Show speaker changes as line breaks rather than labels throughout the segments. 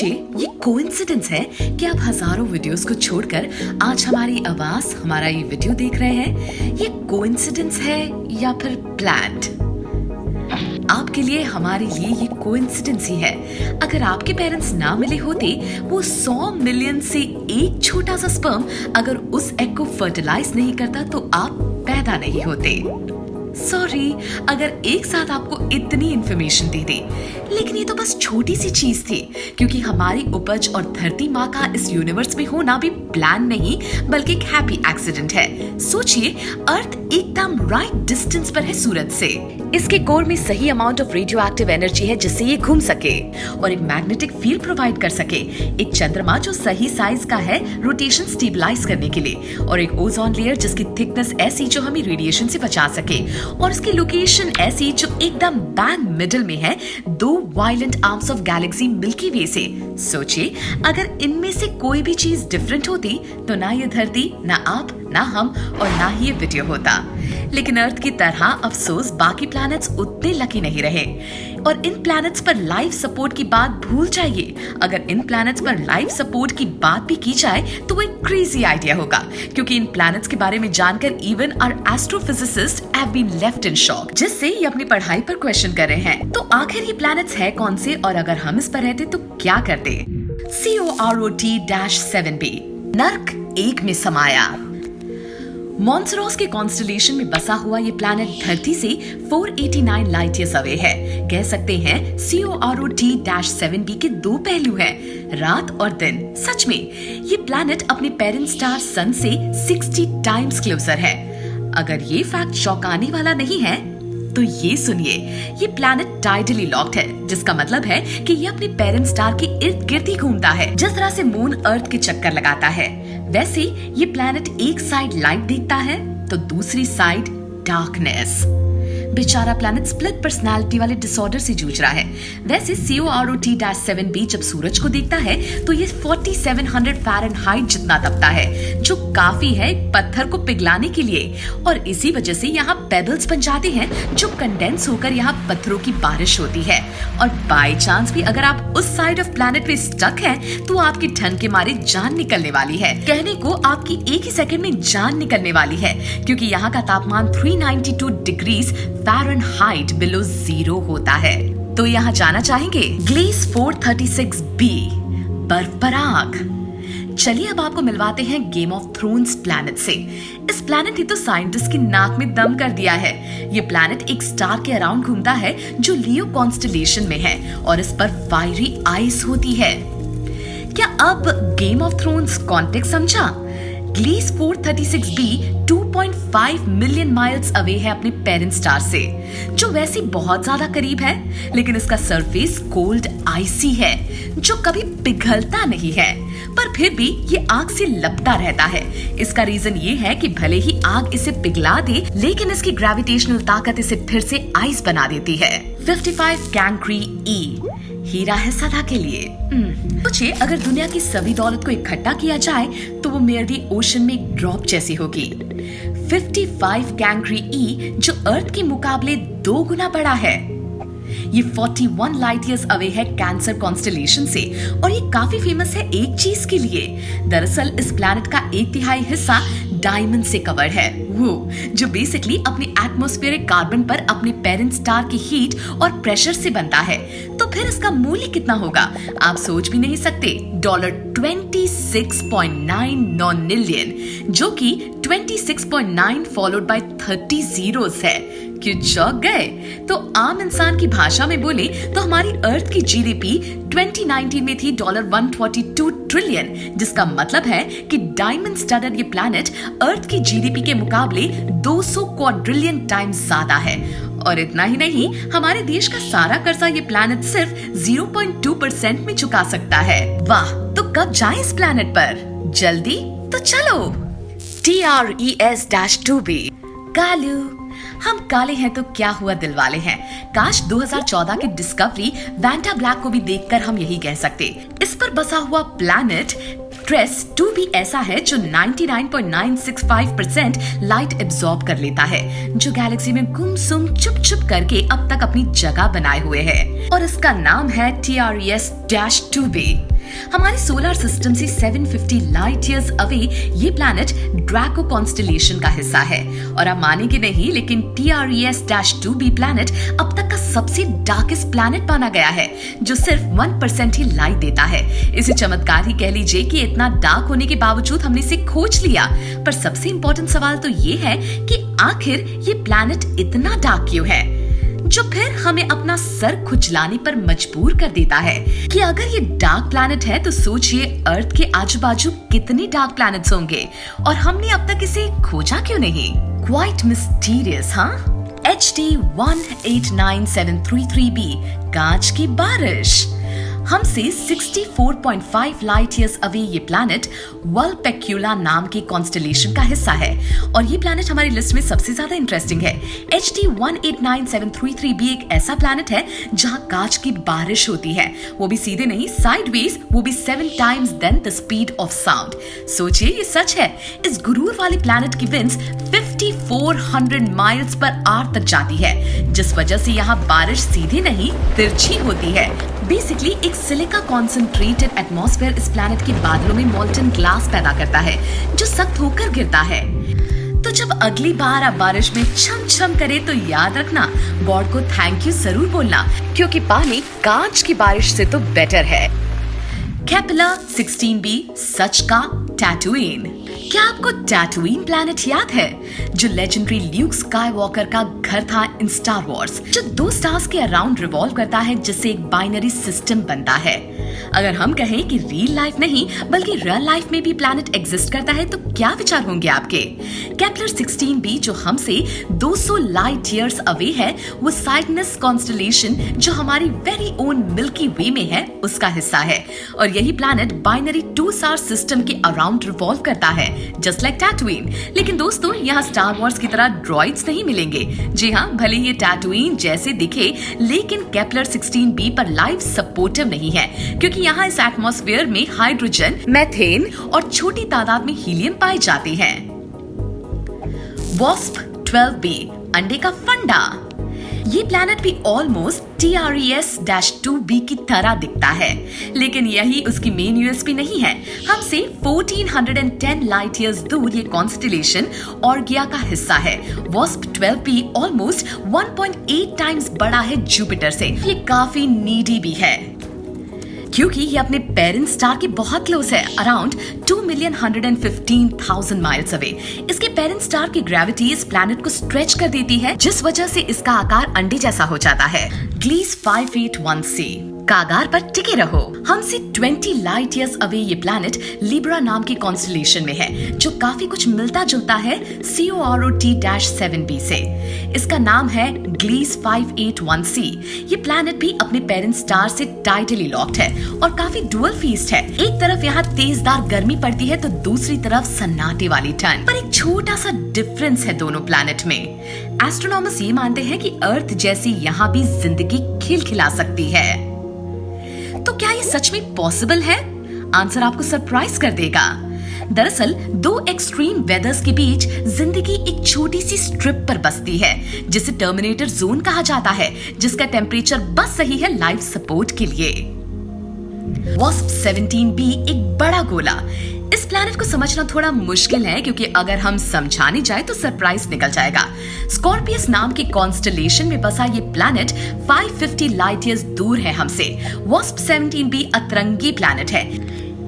सोचिए, ये कोइंसिडेंस है कि आप हजारों वीडियोस को छोड़कर आज हमारी आवाज, हमारा ये वीडियो देख रहे हैं। ये कोइंसिडेंस है या फिर प्लान्ड? आपके लिए, हमारे लिए ये कोइंसिडेंस ही है। अगर आपके पेरेंट्स ना मिले होते, वो 100 मिलियन से एक छोटा सा स्पर्म अगर उस एग को फर्टिलाइज नहीं करता तो आप पैदा नहीं होते। सॉरी अगर एक साथ आपको इतनी इंफॉर्मेशन दे दे, लेकिन ये तो बस छोटी सी चीज थी, क्योंकि हमारी उपज और धरती माँ का इस यूनिवर्स में होना भी प्लान नहीं बल्कि एक हैप्पी एक्सीडेंट है। सोचिए, अर्थ एकदम राइट डिस्टेंस पर है सूरज से। इसके कोर में सही amount of radio active energy है जिससे ये घूम सके और एक मैग्नेटिक फील्ड प्रोवाइड कर सके। एक चंद्रमा जो सही साइज का है रोटेशन स्टेबलाइज करने के लिए, और एक ओजोन लेयर जिसकी थिकनेस ऐसी जो हमें रेडिएशन से बचा सके, और उसकी लोकेशन ऐसी जो एकदम बैंग मिडिल में है दो violent arms of galaxy milky way से। सोचिए, अगर इनमें से कोई भी चीज डिफरेंट होती तो ना ये धरती, ना आप, ना हम और ना ही ये वीडियो होता। लेकिन अर्थ की तरह अफसोस बाकी प्लैनेट्स उतने लकी नहीं रहे। और इन प्लैनेट्स पर लाइफ सपोर्ट की बात भूल जाइए। अगर इन प्लैनेट्स पर लाइफ सपोर्ट की बात भी की जाए तो वो एक क्रेजी आइडिया होगा, क्योंकि इन प्लैनेट्स के बारे में जानकर even our astrophysicist have been left in shock, जिससे ये अपनी पढ़ाई पर क्वेश्चन कर रहे हैं। तो आखिर ये प्लैनेट्स है कौन से, और अगर हम इस पर रहते तो क्या करते? COROT-7b नर्क एक में समाया। मॉन्सरोस के कॉन्स्टलेशन में बसा हुआ ये प्लैनेट धरती से 489 लाइट ईयर्स अवे है। कह सकते हैं COROT-7b के दो पहलू हैं, रात और दिन। सच में ये प्लैनेट अपने पेरेंट स्टार सन से 60 टाइम्स क्लोजर है। अगर ये फैक्ट चौंकाने वाला नहीं है तो ये सुनिए, ये प्लैनेट टाइडली लॉक्ड है, जिसका मतलब है कि ये अपने पेरेंट स्टार के इर्द गिर्द ही घूमता है। जिस तरह से मून अर्थ के चक्कर लगाता है, वैसे ये प्लैनेट एक साइड लाइट देखता है तो दूसरी साइड डार्कनेस। बेचारा प्लैनेट स्प्लिट पर्सनालिटी वाले डिसऑर्डर से जूझ रहा है। वैसे COROT-7b जब सूरज को देखता है तो ये 4700 फ़ारेनहाइट जितना तपता है, जो काफी है एक पत्थर को पिघलाने के लिए। और इसी वजह से यहाँ पेबल्स बन जाते हैं जो कंडेंस होकर यहाँ पत्थरों की बारिश होती है। और बाय चांस भी अगर आप उस साइड ऑफ प्लैनेट पे स्टक हैं तो आपकी ठंड के मारे जान निकलने वाली है। कहने को आपकी एक ही सेकंड में जान निकलने वाली है, क्योंकि यहाँ का तापमान 392 डिग्रीज फ़ारेनहाइट बिलो जीरो होता है। तो यहाँ जाना चाहेंगे ग्लेस 436b बर्फ पर आग। चलिए अब आपको मिलवाते हैं गेम ऑफ थ्रोन्स प्लैनेट से। इस प्लैनेट ने तो साइंटिस्ट की नाक में दम कर दिया है। ये प्लैनेट एक स्टार के अराउंड घूमता है जो लियो कॉन्स्टलेशन में है, और इस पर फायरी आइस होती है। क्या अब गेम ऑफ थ्रोन्स कॉन्टेक्स्ट समझा? Glace 436b 2.5 million miles away है अपने पेरेंट स्टार से, जो वैसे बहुत ज्यादा करीब है, लेकिन इसका सरफेस कोल्ड आइसी है जो कभी पिघलता नहीं है, पर फिर भी ये आग से लपटा रहता है। इसका रीजन ये है कि भले ही आग इसे पिघला दे, लेकिन इसकी ग्रेविटेशनल ताकत इसे फिर से आइस बना देती है। 55 कैंक्री E हीरा है सदा के लिए। सोचिए, अगर दुनिया की सभी दौलत को इकट्ठा किया जाए तो वो मेरवी ओशन में एक ड्रॉप जैसी होगी। 55 कैंक्री E जो अर्थ के मुकाबले 2 गुना बड़ा है। ये 41 लाइट ईयर्स अवे है कैंसर कॉन्स्टलेशन से, और ये काफी फेमस है एक चीज के लिए। दरअसल इस प्लैनेट का 1/3 हिस्सा डायमंड से कवर है, वो जो बेसिकली अपने एटमॉस्फेरिक कार्बन पर अपने पेरेंट स्टार की हीट और प्रेशर से बनता है। तो फिर इसका मूल्य कितना होगा आप सोच भी नहीं सकते। $26.9 मिलियन, जो कि 26.9 फॉलोड बाय 30 zeros है। क्यों चौंक गए? तो आम इंसान की भाषा में बोले तो हमारी अर्थ की GDP 2019 में थी $142 ट्रिलियन, जिसका मतलब है कि डायमंड स्टडड ये प्लैनेट अर्थ की GDP के मुकाबले 200 क्वाड्रिलियन टाइम्स ज्यादा है। और इतना ही नहीं, हमारे देश का सारा कर्जा ये प्लैनेट सिर्फ 0.2% में चुका सकता है। वाह, तो कब जाएं इस प्लैनेट पर? जल्दी तो चलो। TRES-2b कालू। हम काले हैं तो क्या हुआ दिलवाले हैं। काश 2014 की डिस्कवरी वैंटा ब्लैक को भी देखकर हम यही कह सकते। इस पर बसा हुआ प्लैनेट TRES-2b ऐसा है जो 99.965% लाइट एब्सॉर्ब कर लेता है, जो गैलेक्सी में गुमसुम चुप चुप करके अब तक अपनी जगह बनाए हुए है। और इसका नाम है TRES-2b। हमारे सोलर सिस्टम से 750 लाइट ईयर्स अवे ये प्लैनेट ड्रैको कॉन्स्टेलेशन का हिस्सा है। और आप मानेंगे नहीं, लेकिन TRES-2b प्लैनेट अब तक का सबसे डार्केस्ट प्लैनेट माना गया है, जो सिर्फ 1% ही लाइट देता है। इसे चमत्कार ही कह लीजिए कि इतना डार्क होने के बावजूद हमने इसे खोज लिया। पर सबसे इंपॉर्टेंट सवाल तो ये है कि आखिर ये प्लैनेट इतना डार्क क्यों है, जो फिर हमें अपना सर खुजलाने पर मजबूर कर देता है कि अगर ये डार्क प्लैनेट है तो सोचिए अर्थ के आजू बाजू कितने डार्क प्लैनेट्स होंगे, और हमने अब तक इसे खोजा क्यों नहीं। क्वाइट मिस्टीरियस, हाँ। HD 189733b, कांच की बारिश। हमसे 64.5 लाइट ईयर्स अवे ये प्लैनेट वल्पेक्युला नाम के कॉन्स्टेलेशन का हिस्सा है, और ये प्लैनेट हमारी लिस्ट में सबसे ज्यादा इंटरेस्टिंग है। HD 189733b एक ऐसा प्लैनेट है जहां कांच की बारिश होती है, वो भी सीधे नहीं, साइडवेज, वो भी 7 times then the speed of sound. सोचिए ये सच है। इस गुरूर वाले प्लैनेट की विंड्स 5400 माइल्स पर आवर तक जाती है, जिस वजह से यहाँ बारिश सीधी नहीं तिरछी होती है। बेसिकली एक सिलिका कॉन्सेंट्रेटेड एटमॉस्फेयर इस प्लैनेट के बादलों में मोल्टन ग्लास पैदा करता है, जो सख्त होकर गिरता है। तो जब अगली बार आप बारिश में छम छम करे तो याद रखना, गॉड को थैंक यू जरूर बोलना, क्योंकि पानी कांच की बारिश से तो बेटर है। Kepler-16b, सच का टैटूइन। क्या आपको टैटूइन प्लैनेट याद है, जो लेजेंडरी ल्यूक स्काईवॉकर का घर था इन स्टार वॉर्स, जो 2 स्टार्स के अराउंड रिवॉल्व करता है, जिससे एक बाइनरी सिस्टम बनता है। अगर हम कहें कि रियल लाइफ नहीं बल्कि रियल लाइफ में भी प्लैनेट एग्जिस्ट करता है तो क्या विचार होंगे आपके। Kepler-16b जो हमसे 200 लाइट ईयर्स अवे है, वो साइग्नस कॉन्स्टेलेशन जो हमारी वेरी ओन मिल्की वे में है उसका हिस्सा है, और यही प्लैनेट बाइनरी 2 स्टार सिस्टम के अराउंड रिवॉल्व करता है, जस्ट लाइक टैटूइन। लेकिन दोस्तों, यहाँ स्टार वॉर्स की तरह ड्रॉइड्स नहीं मिलेंगे। जी हाँ, भले ये टैटूइन जैसे दिखे, लेकिन Kepler-16b पर लाइफ सपोर्टिव नहीं है, क्योंकि यहाँ इस एटमॉस्फेयर में हाइड्रोजन, मीथेन और छोटी तादाद में हीलियम पाए जाते हैं। WASP-12b, अंडे का फंडा। ये प्लैनेट भी ऑलमोस्ट TRES-2b की तरह दिखता है, लेकिन यही उसकी मेन यूएसपी नहीं है। हमसे 1410 लाइट ईयर्स दूर ये कॉन्स्टेलेशन ऑर्गिया का हिस्सा है। WASP-12b ऑलमोस्ट 1.8 टाइम्स बड़ा है जुपिटर से। ये काफी नीडी भी है, क्योंकि ये अपने पेरेंट स्टार के बहुत क्लोज है, अराउंड 2,115,000 माइल्स अवे। इसके पेरेंट स्टार की ग्रेविटी इस प्लैनेट को स्ट्रेच कर देती है, जिस वजह से इसका आकार अंडे जैसा हो जाता है। ग्लीस 581c, कागार पर टिके रहो। हमसे 20 लाइट ईयर्स अवे ये प्लैनेट लिब्रा नाम के कॉन्स्टेलेशन में है, जो काफी कुछ मिलता जुलता है COROT-7b से। इसका नाम है ग्लीस 581c। ये प्लैनेट भी अपने पेरेंट स्टार से टाइटली लॉक्ड है और काफी डुअल फेस्ड है। एक तरफ यहाँ तेजदार गर्मी पड़ती है तो दूसरी तरफ सन्नाटे वाली ठंड। पर एक छोटा सा डिफरेंस है दोनों प्लैनेट में। एस्ट्रोनॉमर्स ये मानते हैं कि अर्थ जैसी यहाँ भी जिंदगी खिलखिला सकती है। तो क्या ये सच में पॉसिबल है? आंसर आपको सरप्राइज कर देगा। दरअसल 2 एक्सट्रीम वेदर्स के बीच जिंदगी एक छोटी सी स्ट्रिप पर बसती है, जिसे टर्मिनेटर जोन कहा जाता है, जिसका टेम्परेचर बस सही है लाइफ सपोर्ट के लिए। WASP-17b एक बड़ा गोला। इस प्लैनेट को समझना थोड़ा मुश्किल है, क्योंकि अगर हम समझाने जाए तो सरप्राइज निकल जाएगा। स्कॉर्पियस नाम के कॉन्स्टेलेशन में बसा ये प्लैनेट 550 लाइट ईयर्स दूर है हमसे। WASP-17b अतरंगी प्लैनेट है।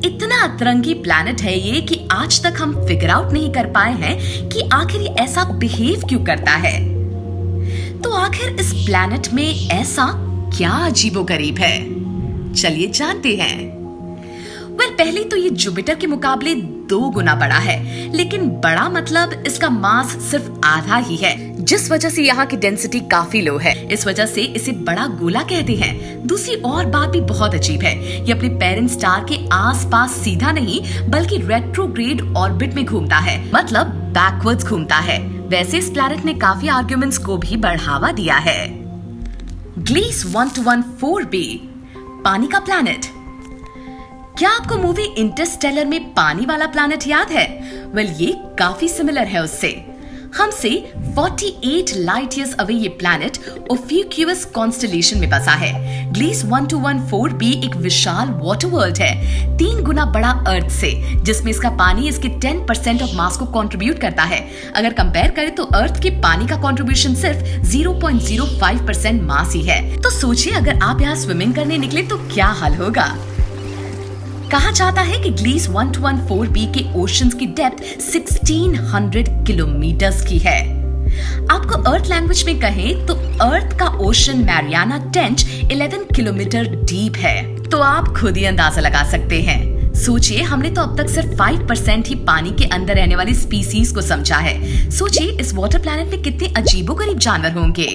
इतना अतरंगी प्लैनेट है ये कि आज तक हम फिगर आउट नहीं कर पाए हैं कि आखिर ये ऐसा बिहेव क्यों करता है। तो आखिर इस प्लैनेट में ऐसा क्या अजीबोगरीब है, चलिए जानते हैं। पहले तो ये जुपिटर के मुकाबले 2 गुना बड़ा है, लेकिन बड़ा मतलब इसका मास सिर्फ आधा ही है, जिस वजह से यहाँ की डेंसिटी काफी लो है। इस वजह से इसे बड़ा गोला कहते हैं। दूसरी और बात भी बहुत अजीब है, ये अपने पेरेंट स्टार के आसपास सीधा नहीं बल्कि रेट्रोग्रेड ऑर्बिट में घूमता है, मतलब बैकवर्ड्स घूमता है। वैसे इस प्लैनेट ने काफी आर्ग्यूमेंट्स को भी बढ़ावा दिया है। ग्लीस 1214b, पानी का प्लैनेट। क्या आपको मूवी इंटरस्टेलर में पानी वाला प्लैनेट याद है? वेल, ये काफी सिमिलर है उससे। हमसे 48 लाइट ईयर्स अवे ये प्लैनेट ओफ्यूक्यूअस कॉन्स्टेलेशन में बसा है। ग्लीस 1214b एक विशाल वाटर वर्ल्ड है, 3 गुना बड़ा अर्थ से, जिसमें इसका पानी इसके 10% ऑफ मास को कंट्रीब्यूट करता है। अगर कंपेयर करें तो अर्थ के पानी का कंट्रीब्यूशन सिर्फ 0.05% मास ही है। तो सोचिए अगर आप यहाँ स्विमिंग करने निकले तो क्या हाल होगा। कहा जाता है कि ग्लीस 1214b के ओशंस की डेप्थ 1600 किलोमीटर्स की है। आपको अर्थ लैंग्वेज में कहें तो अर्थ का ocean Mariana trench 11 kilometre deep है। तो आप खुद ही अंदाजा लगा सकते हैं। सोचिए हमने तो अब तक सिर्फ 5% ही पानी के अंदर रहने वाली स्पीसीज को समझा है। सोचिए इस वाटर प्लैनेट में कितने अजीबोगरीब जानवर होंगे।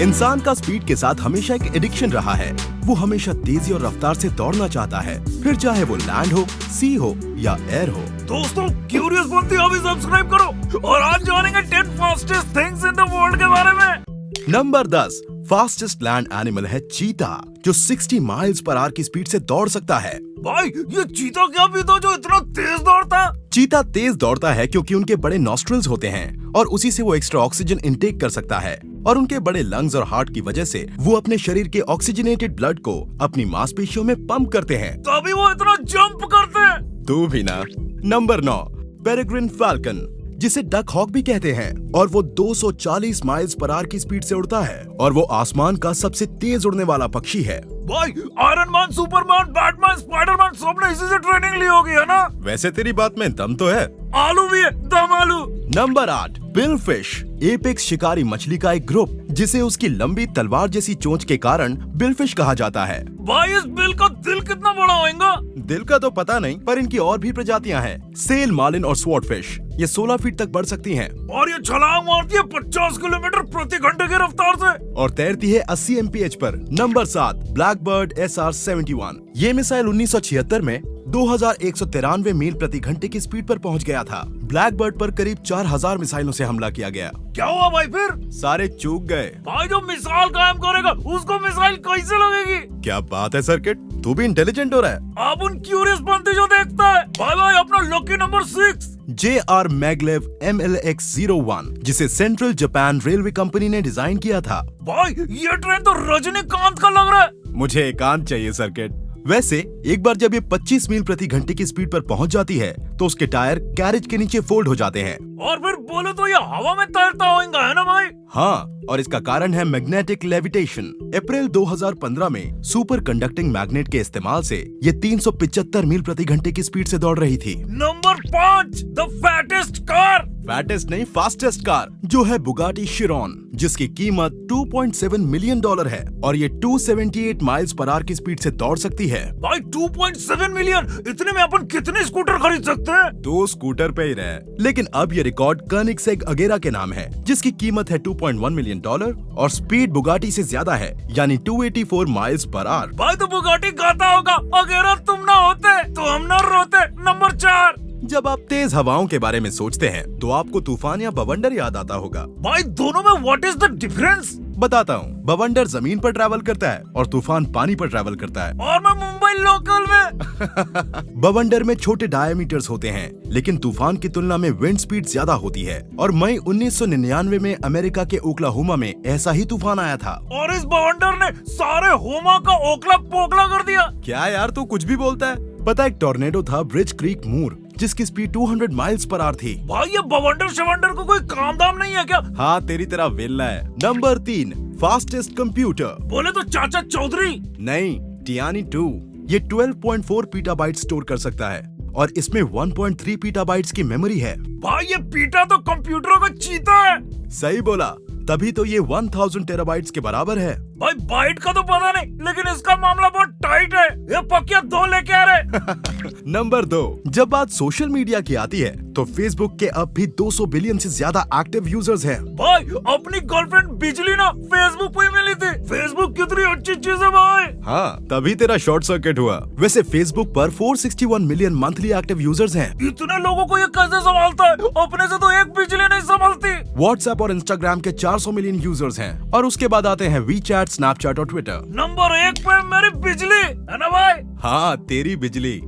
इंसान का स्पीड के साथ हमेशा एक एडिक्शन रहा है। वो हमेशा तेजी और रफ्तार से दौड़ना चाहता है, फिर चाहे वो लैंड हो, सी हो या एयर हो।
दोस्तों, क्यूरियस बुद्धि अभी सब्सक्राइब करो और आज जानेंगे 10 fastest things in the world के बारे में।
नंबर 10 फास्टेस्ट लैंड एनिमल है चीता, जो 60 माइल्स पर आवर की स्पीड से दौड़ सकता है।
भाई, ये चीता क्या पीता जो इतना तेज दौड़ता?
चीता तेज दौड़ता है क्योंकि उनके बड़े नॉस्ट्रल्स होते हैं और उसी से वो एक्स्ट्रा ऑक्सीजन इनटेक कर सकता है, और उनके बड़े लंग्स और हार्ट की वजह से वो अपने शरीर के ऑक्सीजनेटेड ब्लड को अपनी मांसपेशियों में पंप करते हैं।
तभी वो इतना जंप करते हैं।
तू भी ना। नंबर 9 पेरेग्रिन फाल्कन, जिसे डक हॉक भी कहते हैं, और वो 240 माइल्स पर आवर की स्पीड से उड़ता है और वो आसमान का सबसे तेज उड़ने वाला पक्षी है।
भाई, iron man, Superman, Batman, Spiderman सबने इसी से ट्रेनिंग ली होगी, है ना?
वैसे तेरी बात में दम तो है।
आलू भी है, दम आलू।
नंबर 8 बिल फिश, एपेक्स शिकारी मछली का एक ग्रुप, जिसे उसकी लंबी तलवार जैसी चोंच के कारण बिल फिश कहा जाता है।
भाई, इस बिल का दिल कितना बड़ा होगा?
दिल का तो पता नहीं, पर इनकी और भी प्रजातियां हैं। सेल मार्लिन और स्वॉर्ड फिश, ये 16 फीट तक बढ़ सकती हैं।
और ये छलांग मारती है 50 किलोमीटर प्रति घंटे की रफ्तार से
और तैरती है 80 mph पर। नंबर 7 ब्लैकबर्ड SR-71, ये मिसाइल 1976 में 2193 मील प्रति घंटे की स्पीड पर पहुंच गया था। ब्लैकबर्ड पर करीब 4000 मिसाइलों से हमला किया गया।
क्या हुआ भाई फिर?
सारे चूक गए।
भाई, जो मिसाइल कायम करेगा उसको मिसाइल कैसे लगेगी?
क्या बात है सर्किट, तू भी इंटेलिजेंट हो रहा है।
अब उन क्यूरियस बनते जो देखता है। भाई अपना lucky number 6
JR Maglev MLX-01, जिसे सेंट्रल जापान रेलवे कंपनी ने डिजाइन किया था।
भाई, ये ट्रेन तो रजनीकांत का लग रहा है।
मुझे एकांत चाहिए सर्किट। वैसे एक बार जब ये 25 मील प्रति घंटे की स्पीड पर पहुंच जाती है तो उसके टायर कैरेज के नीचे फोल्ड हो जाते हैं।
और फिर बोले तो ये हवा में तैरता होगा, है ना भाई?
हाँ, और इसका कारण है मैग्नेटिक लेविटेशन। अप्रैल 2015 में सुपर कंडक्टिंग मैग्नेट के इस्तेमाल से ये 375 मील प्रति घंटे की स्पीड से दौड़ रही थी।
Number 5 the fattest car,
fattest नहीं फास्टेस्ट कार, जो है बुगाटी शिरॉन, जिसकी कीमत $2.7 मिलियन है और ये 278 माइल्स पर आवर की स्पीड से दौड़ सकती है।
भाई 2.7 मिलियन, इतने में अपन कितने स्कूटर खरीद सकते हैं?
2 स्कूटर पे ही रहे। लेकिन अब ये रिकॉर्ड कर्निगसेग अगेरा के नाम है, जिसकी कीमत है $2.1 मिलियन और स्पीड बुगाटी से ज्यादा है, यानी 284 माइल्स पर आवर।
भाई तो बुगाटी गाता होगा, अगर तुम ना होते तो हम ना रोते। नंबर 4
जब आप तेज हवाओं के बारे में सोचते हैं तो आपको तूफान या बवंडर याद आता होगा।
भाई, दोनों में व्हाट इज द डिफरेंस?
बताता हूँ। बवंडर जमीन पर ट्रैवल करता है और तूफान पानी पर ट्रैवल करता है।
और मैं मुंबई लोकल में।
बवंडर में छोटे डायमीटर्स होते हैं, लेकिन तूफान की तुलना में विंड स्पीड ज्यादा होती है। और मई 1999 में अमेरिका के ओक्लाहोमा में ऐसा ही तूफान आया था।
और इस बवंडर ने सारे होमा का ओखला पोखला कर दिया।
क्या यार, तू कुछ भी बोलता है। पता, एक टॉर्नेडो था ब्रिज क्रीक मूर, जिसकी स्पीड 200 माइल्स पर आवर थी।
भाई, ये बवंडर शवंडर को कोई काम दाम नहीं है क्या?
हाँ, तेरी तरह वेल्ला है। नंबर 3 फास्टेस्ट कंप्यूटर,
बोले तो चाचा चौधरी।
नहीं, टियानी 2। ये 12.4 पीटाबाइट स्टोर कर सकता है और इसमें 1.3 पीटाबाइट्स की मेमोरी है।
भाई, ये पीटा तो कंप्यूटरों का चीता है।
सही बोला, तभी तो ये 1000 टेराबाइट्स के बराबर है।
भाई, बाइट का तो पता नहीं, लेकिन इसका मामला बहुत टाइट है। ये पक्किया 2 लेके आ रहे।
नंबर 2 जब बात सोशल मीडिया की आती है तो फेसबुक के अब भी 200 बिलियन से ज्यादा एक्टिव यूजर्स हैं।
भाई, अपनी गर्लफ्रेंड बिजली ना फेसबुक पे मिली थी। फेसबुक कितनी अच्छी चीज है भाई।
हाँ, तभी तेरा शॉर्ट सर्किट हुआ। वैसे फेसबुक पर 461 मिलियन मंथली एक्टिव यूजर्स हैं।
इतने लोगों को ये कैसे संभालता है? अपने से तो एक बिजली नहीं संभालती।
व्हाट्सएप और इंस्टाग्राम के 400 मिलियन यूजर्स हैं और उसके बाद आते हैं वीचैट, स्नैपचैट और ट्विटर।
नंबर 1 पे मेरी बिजली है ना भाई।
हाँ, तेरी बिजली।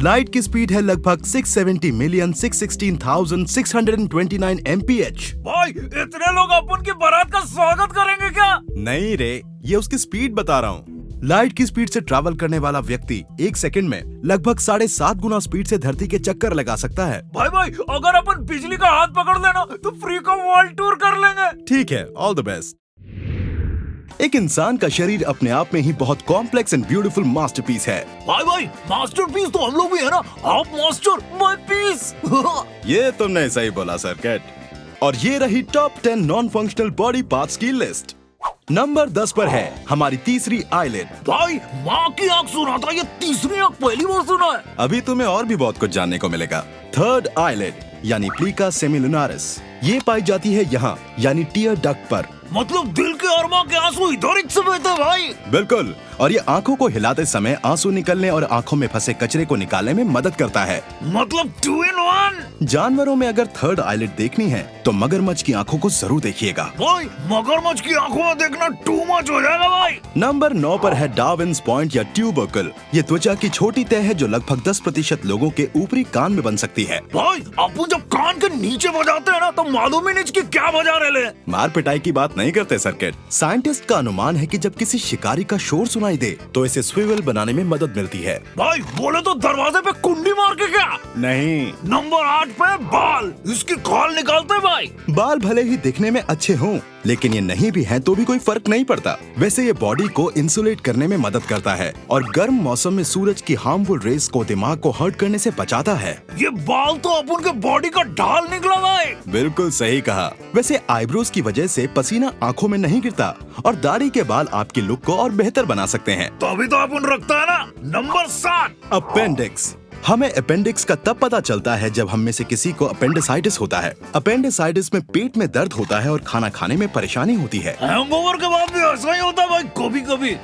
लाइट की स्पीड है लगभग 670,616,629 mph।
भाई इतने लोग अपन की बारात का स्वागत करेंगे क्या?
नहीं रे, ये उसकी स्पीड बता रहा हूँ। लाइट की स्पीड से ट्रैवल करने वाला व्यक्ति 1 सेकंड में लगभग 7.5 गुना स्पीड से धरती के चक्कर लगा सकता है।
भाई अगर अपन बिजली का हाथ पकड़ लेना तो फ्री का वर्ल्ड टूर कर लेंगे।
ठीक है, ऑल द बेस्ट। एक इंसान का शरीर अपने आप में ही बहुत कॉम्प्लेक्स एंड ब्यूटीफुल मास्टरपीस है।
भाई मास्टरपीस तो हम लोग भी है ना। आप मास्टर, मैं पीस।
ये तुमने सही बोला सर्किट। और ये रही top 10 non functional body parts की लिस्ट। नंबर 10 पर है हमारी तीसरी आईलिड।
भाई माँ की आँख सुना था, ये तीसरी आँख पहली बार सुना है।
अभी तुम्हें और भी बहुत कुछ जानने को मिलेगा। थर्ड आईलिड यानी प्लीका सेमिलुनारिस, ये पाई जाती है यहाँ यानी टीयर डक्ट पर।
मतलब दिल के और माँ के आंसू इधर ही से बहते भाई।
बिल्कुल, और ये आंखों को हिलाते समय आंसू निकलने और आंखों में फंसे कचरे को निकालने में मदद करता है।
मतलब 2 in 1।
जानवरों में अगर थर्ड आईलिड देखनी है तो मगरमच्छ की आंखों को जरूर देखिएगा।
भाई मगरमच्छ की आंखों में देखना टू मच हो जाएगा भाई।
नंबर 9 पर है डार्विन्स पॉइंट या ट्यूबरकल। ये त्वचा की छोटी तह है जो लगभग 10% लोगों के ऊपरी कान में बन सकती है।
भाई अपन जब कान के नीचे बजाते हैं ना तो मालूम ही नहीं कि क्या बजा रहे।
मार पिटाई की बात नहीं करते सर्किट। साइंटिस्ट का अनुमान है कि जब किसी शिकारी का शोर सुनाई दे तो इसे स्विवल बनाने में मदद मिलती है।
भाई बोले तो दरवाजे पे कुंडी मार के क्या?
नहीं।
नंबर 8 पे बाल, इसकी खाल निकालते भाई।
बाल भले ही दिखने में अच्छे हों, लेकिन ये नहीं भी हैं तो भी कोई फर्क नहीं पड़ता। वैसे ये बॉडी को इंसुलेट करने में मदद करता है और गर्म मौसम में सूरज की हार्मफुल रेस को दिमाग को हर्ट करने से बचाता है।
ये बाल तो अपन के बॉडी का ढाल निकला भाई।
बिल्कुल सही कहा। वैसे आईब्रोज की वजह से पसीना आंखों में नहीं गिरता और दाढ़ी के बाल आपकी लुक को और बेहतर बना सकते हैं।
तो अभी तो अपन रखता है ना। Number 7
appendix. हमें अपेंडिक्स का तब पता चलता है जब हम में से किसी को अपेंडिसाइटिस होता है। अपेंडिसाइटिस में पेट में दर्द होता है और खाना खाने में परेशानी होती है।
हैंगओवर के बाद भी ऐसा ही होता है भाई कभी कभी।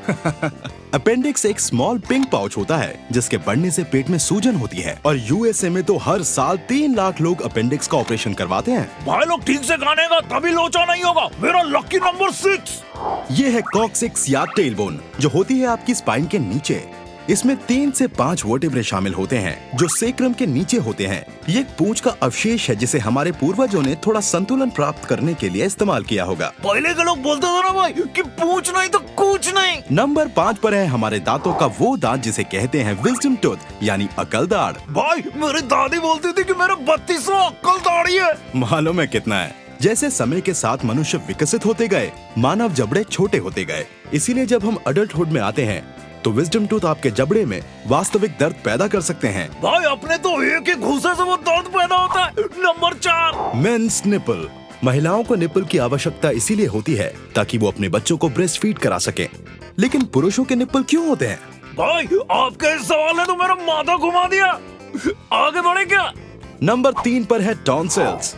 अपेंडिक्स एक स्मॉल पिंक पाउच होता है जिसके बढ़ने से पेट में सूजन होती है और यूएसए में तो हर साल 3 लाख लोग अपेंडिक्स का ऑपरेशन करवाते हैं।
भाई लोग ठीक से खाने का तभी लोचा नहीं होगा। मेरा लकी नंबर 6
ये है कॉक्सिक्स या टेलबोन, जो होती है आपकी स्पाइन के नीचे। इसमें 3 से 5 वर्टेब्रे शामिल होते हैं जो सेक्रम के नीचे होते हैं। ये एक पूंछ का अवशेष है जिसे हमारे पूर्वजों ने थोड़ा संतुलन प्राप्त करने के लिए इस्तेमाल किया होगा।
पहले के लोग बोलते थे ना भाई कि पूंछ नहीं तो कुछ नहीं।
नंबर 5 पर है हमारे दांतों का वो दांत जिसे कहते हैं विजडम टूथ यानी अकल दाढ़।
भाई मेरी दादी बोलती थी कि मेरा 32वां अक्ल दाढ़ी है।
मालूम है कितना है? जैसे समय के साथ मनुष्य विकसित होते गए, मानव जबड़े छोटे होते गए। इसीलिए जब हम अडल्टहुड में आते हैं तो विजडम टूथ आपके जबड़े में वास्तविक दर्द पैदा कर सकते हैं।
भाई अपने तो एक ही घूसे से वो दर्द पैदा होता है। Number 4
men's nipple. महिलाओं को निपल की आवश्यकता इसीलिए होती है ताकि वो अपने बच्चों को ब्रेस्ट फीड करा सके। लेकिन पुरुषों के निपल क्यों होते हैं?
भाई आपके इस सवाल ने तो मेरा माथा घुमा दिया। आगे बढ़े क्या?
नंबर 3 पर है टॉन्सिल्स।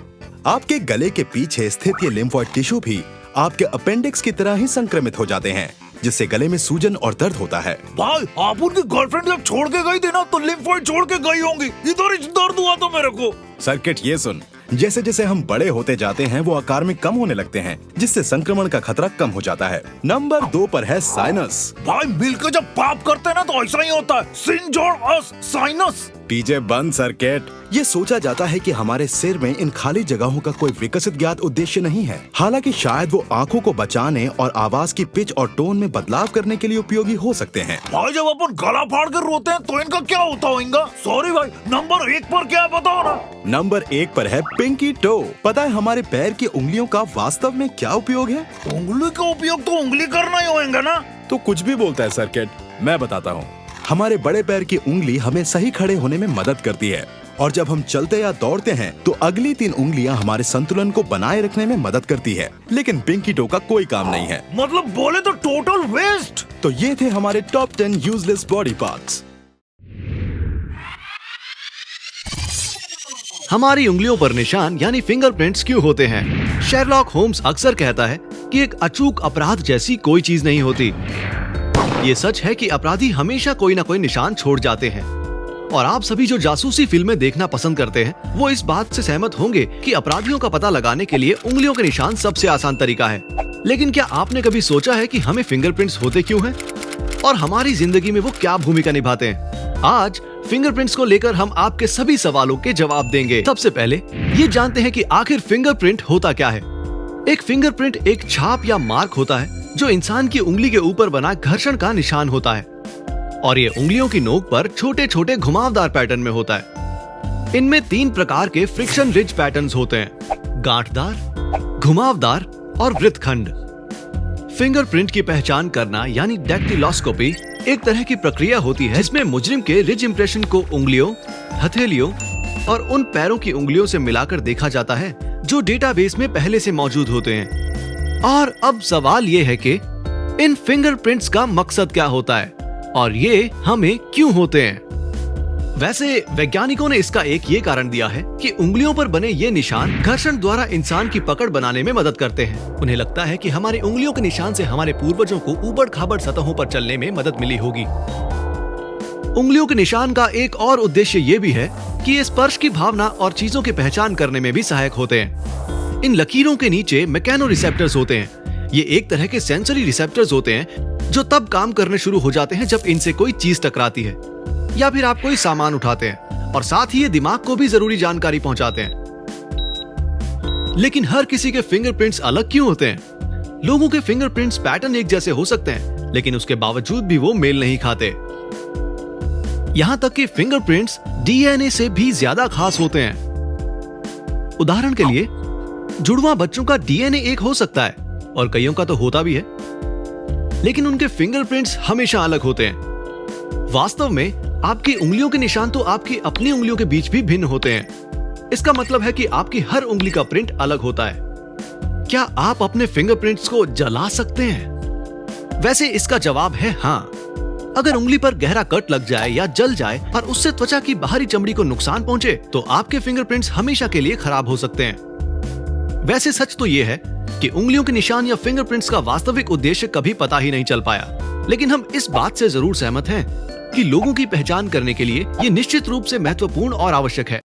आपके गले के पीछे स्थित ये लिम्फोइड टिश्यू भी आपके अपेंडिक्स की तरह ही संक्रमित हो जाते हैं, जिससे गले में सूजन और दर्द होता है।
भाई आप उनकी गर्लफ्रेंड जब छोड़ के गई थी ना तो लिम्फोइड छोड़ के गई होंगी। इधर ही दर्द हुआ तो मेरे को।
सर्किट ये सुन, जैसे जैसे हम बड़े होते जाते हैं वो आकार में कम होने लगते हैं, जिससे संक्रमण का खतरा कम हो जाता है। नंबर 2 पर है साइनस।
भाई मिलकर जब पाप करते हैं ना तो ऐसा ही होता है। सिन जोड़ अस साइनस।
पीछे बंद सर्किट। ये सोचा जाता है कि हमारे सिर में इन खाली जगहों का कोई विकसित ज्ञात उद्देश्य नहीं है। हालांकि शायद वो आंखों को बचाने और आवाज की पिच और टोन में बदलाव करने के लिए उपयोगी हो सकते हैं।
भाई जब अपन गला फाड़ कर रोते हैं तो इनका क्या होता होगा? सॉरी भाई, नंबर 1 पर क्या बताओ ना।
नंबर 1 पर है पिंकी टो। पता है हमारे पैर की उंगलियों का वास्तव में क्या उपयोग है?
उंगली का उपयोग तो उंगली करना ही होगा ना।
तो कुछ भी बोलता है सर्किट, मैं बताता हूँ। हमारे बड़े पैर की उंगली हमें सही खड़े होने में मदद करती है और जब हम चलते या दौड़ते हैं तो अगली 3 उंगलियां हमारे संतुलन को बनाए रखने में मदद करती है। लेकिन पिंकी टो का कोई काम नहीं है।
मतलब बोले तो टोटल वेस्ट।
तो ये थे हमारे टॉप 10 यूजलेस बॉडी पार्ट्स।
हमारी उंगलियों पर निशान यानी फिंगरप्रिंट्स क्यों होते हैं? शेरलॉक होम्स अक्सर कहता है कि एक अचूक अपराध जैसी कोई चीज नहीं होती। ये सच है कि अपराधी हमेशा कोई ना कोई निशान छोड़ जाते हैं और आप सभी जो जासूसी फिल्में देखना पसंद करते हैं वो इस बात से सहमत होंगे कि अपराधियों का पता लगाने के लिए उंगलियों के निशान सबसे आसान तरीका है। लेकिन क्या आपने कभी सोचा है कि हमें फिंगरप्रिंट्स होते क्यों हैं और हमारी जिंदगी में वो क्या भूमिका निभाते हैं? आज फिंगरप्रिंट्स को लेकर हम आपके सभी सवालों के जवाब देंगे। सबसे पहले ये जानते हैं कि आखिर फिंगरप्रिंट होता क्या है। एक फिंगरप्रिंट एक छाप या मार्क होता है जो इंसान की उंगली के ऊपर बना घर्षण का निशान होता है और ये उंगलियों की नोक पर छोटे छोटे घुमावदार पैटर्न में होता है। इनमें 3 प्रकार के फ्रिक्शन रिज पैटर्न्स होते हैं, गांठदार, घुमावदार और वृत्तखंड। फिंगरप्रिंट की पहचान करना यानी डैक्टिलोस्कोपी एक तरह की प्रक्रिया होती है जिसमें मुजरिम के रिज इंप्रेशन को उंगलियों, हथेलियों और उन पैरों की उंगलियों से मिलाकर देखा जाता है जो डेटाबेस में पहले से मौजूद होते हैं। और अब सवाल ये है कि इन फिंगरप्रिंट्स का मकसद क्या होता है और ये हमें क्यों होते हैं। वैसे वैज्ञानिकों ने इसका एक ये कारण दिया है कि उंगलियों पर बने ये निशान घर्षण द्वारा इंसान की पकड़ बनाने में मदद करते हैं। उन्हें लगता है कि हमारी उंगलियों के निशान से हमारे पूर्वजों को ऊबड़-खाबड़ सतहों पर चलने में मदद मिली होगी। उंगलियों के निशान का एक और उद्देश्य ये भी है कि ये स्पर्श की भावना और चीजों की पहचान करने में भी सहायक होते हैं। इन लकीरों के नीचे मैकेनो रिसेप्टर्स होते हैं। ये एक तरह के सेंसरी रिसेप्टर्स होते हैं जो तब काम करने शुरू हो जाते हैं जब इनसे कोई चीज टकराती है या फिर आप कोई सामान उठाते हैं और साथ ही ये दिमाग को भी जरूरी जानकारी पहुंचाते हैं। लेकिन हर किसी के फिंगरप्रिंट्स अलग क्यों होते हैं? लोगों के फिंगरप्रिंट्स पैटर्न एक जैसे हो सकते हैं लेकिन उसके बावजूद भी वो मेल नहीं खाते। यहां तक कि फिंगरप्रिंट्स डीएनए से भी ज्यादा खास होते हैं। उदाहरण के लिए जुड़वा बच्चों का डीएनए एक हो सकता है और कईयों का तो होता भी है, लेकिन उनके फिंगरप्रिंट्स हमेशा अलग होते हैं। वास्तव में आपकी उंगलियों के निशान तो आपकी अपनी उंगलियों के बीच भी भिन्न होते हैं। इसका मतलब है कि आपकी हर उंगली का प्रिंट अलग होता है। क्या आप अपने फिंगरप्रिंट्स को जला सकते हैं? वैसे इसका जवाब है हाँ। अगर उंगली पर गहरा कट लग जाए या जल जाए और उससे त्वचा की बाहरी चमड़ी को नुकसान पहुंचे तो आपके फिंगरप्रिंट्स हमेशा के लिए खराब हो सकते हैं। वैसे सच तो ये है कि उंगलियों के निशान या फिंगरप्रिंट्स का वास्तविक उद्देश्य कभी पता ही नहीं चल पाया, लेकिन हम इस बात से जरूर सहमत हैं कि लोगों की पहचान करने के लिए ये निश्चित रूप से महत्वपूर्ण और आवश्यक है।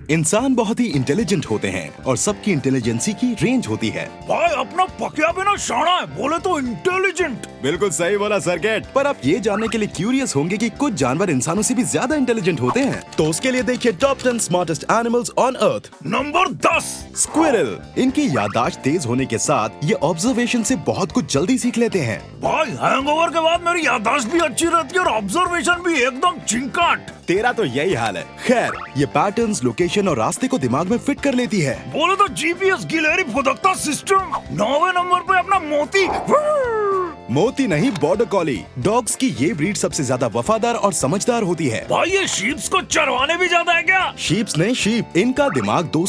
इंसान बहुत ही इंटेलिजेंट होते हैं और सबकी इंटेलिजेंसी की रेंज होती है।
भाई अपना पकिया भी ना शाना है, बोले तो इंटेलिजेंट।
बिल्कुल सही बोला सरगेट। पर आप ये जानने के लिए क्यूरियस होंगे कि कुछ जानवर इंसानों से भी ज्यादा इंटेलिजेंट होते हैं। तो उसके लिए देखिए top 10 smartest animals on earth.
Number 10
squirrel. इनकी याददाश्त तेज होने के साथ ये ऑब्जर्वेशन से बहुत कुछ जल्दी सीख लेते हैं।
भाई हैंगओवर के बाद मेरी याददाश्त भी अच्छी रहती है और ऑब्जर्वेशन भी एकदम चिंकाट।
तेरा तो यही हाल है। खैर, ये पैटर्न्स, लोकेशन और रास्ते को दिमाग में फिट कर लेती है।
बोले तो जीपीएस गिलहरी फुदकता सिस्टम। 9वें नंबर पे अपना मोती।
मोती नहीं, बॉर्डर कॉली। डॉग्स की ये ब्रीड सबसे ज्यादा वफादार और समझदार होती है।
भाई ये शीप्स को चरवाने भी जाता है क्या?
शीप्स नहीं, शीप। इनका दिमाग 2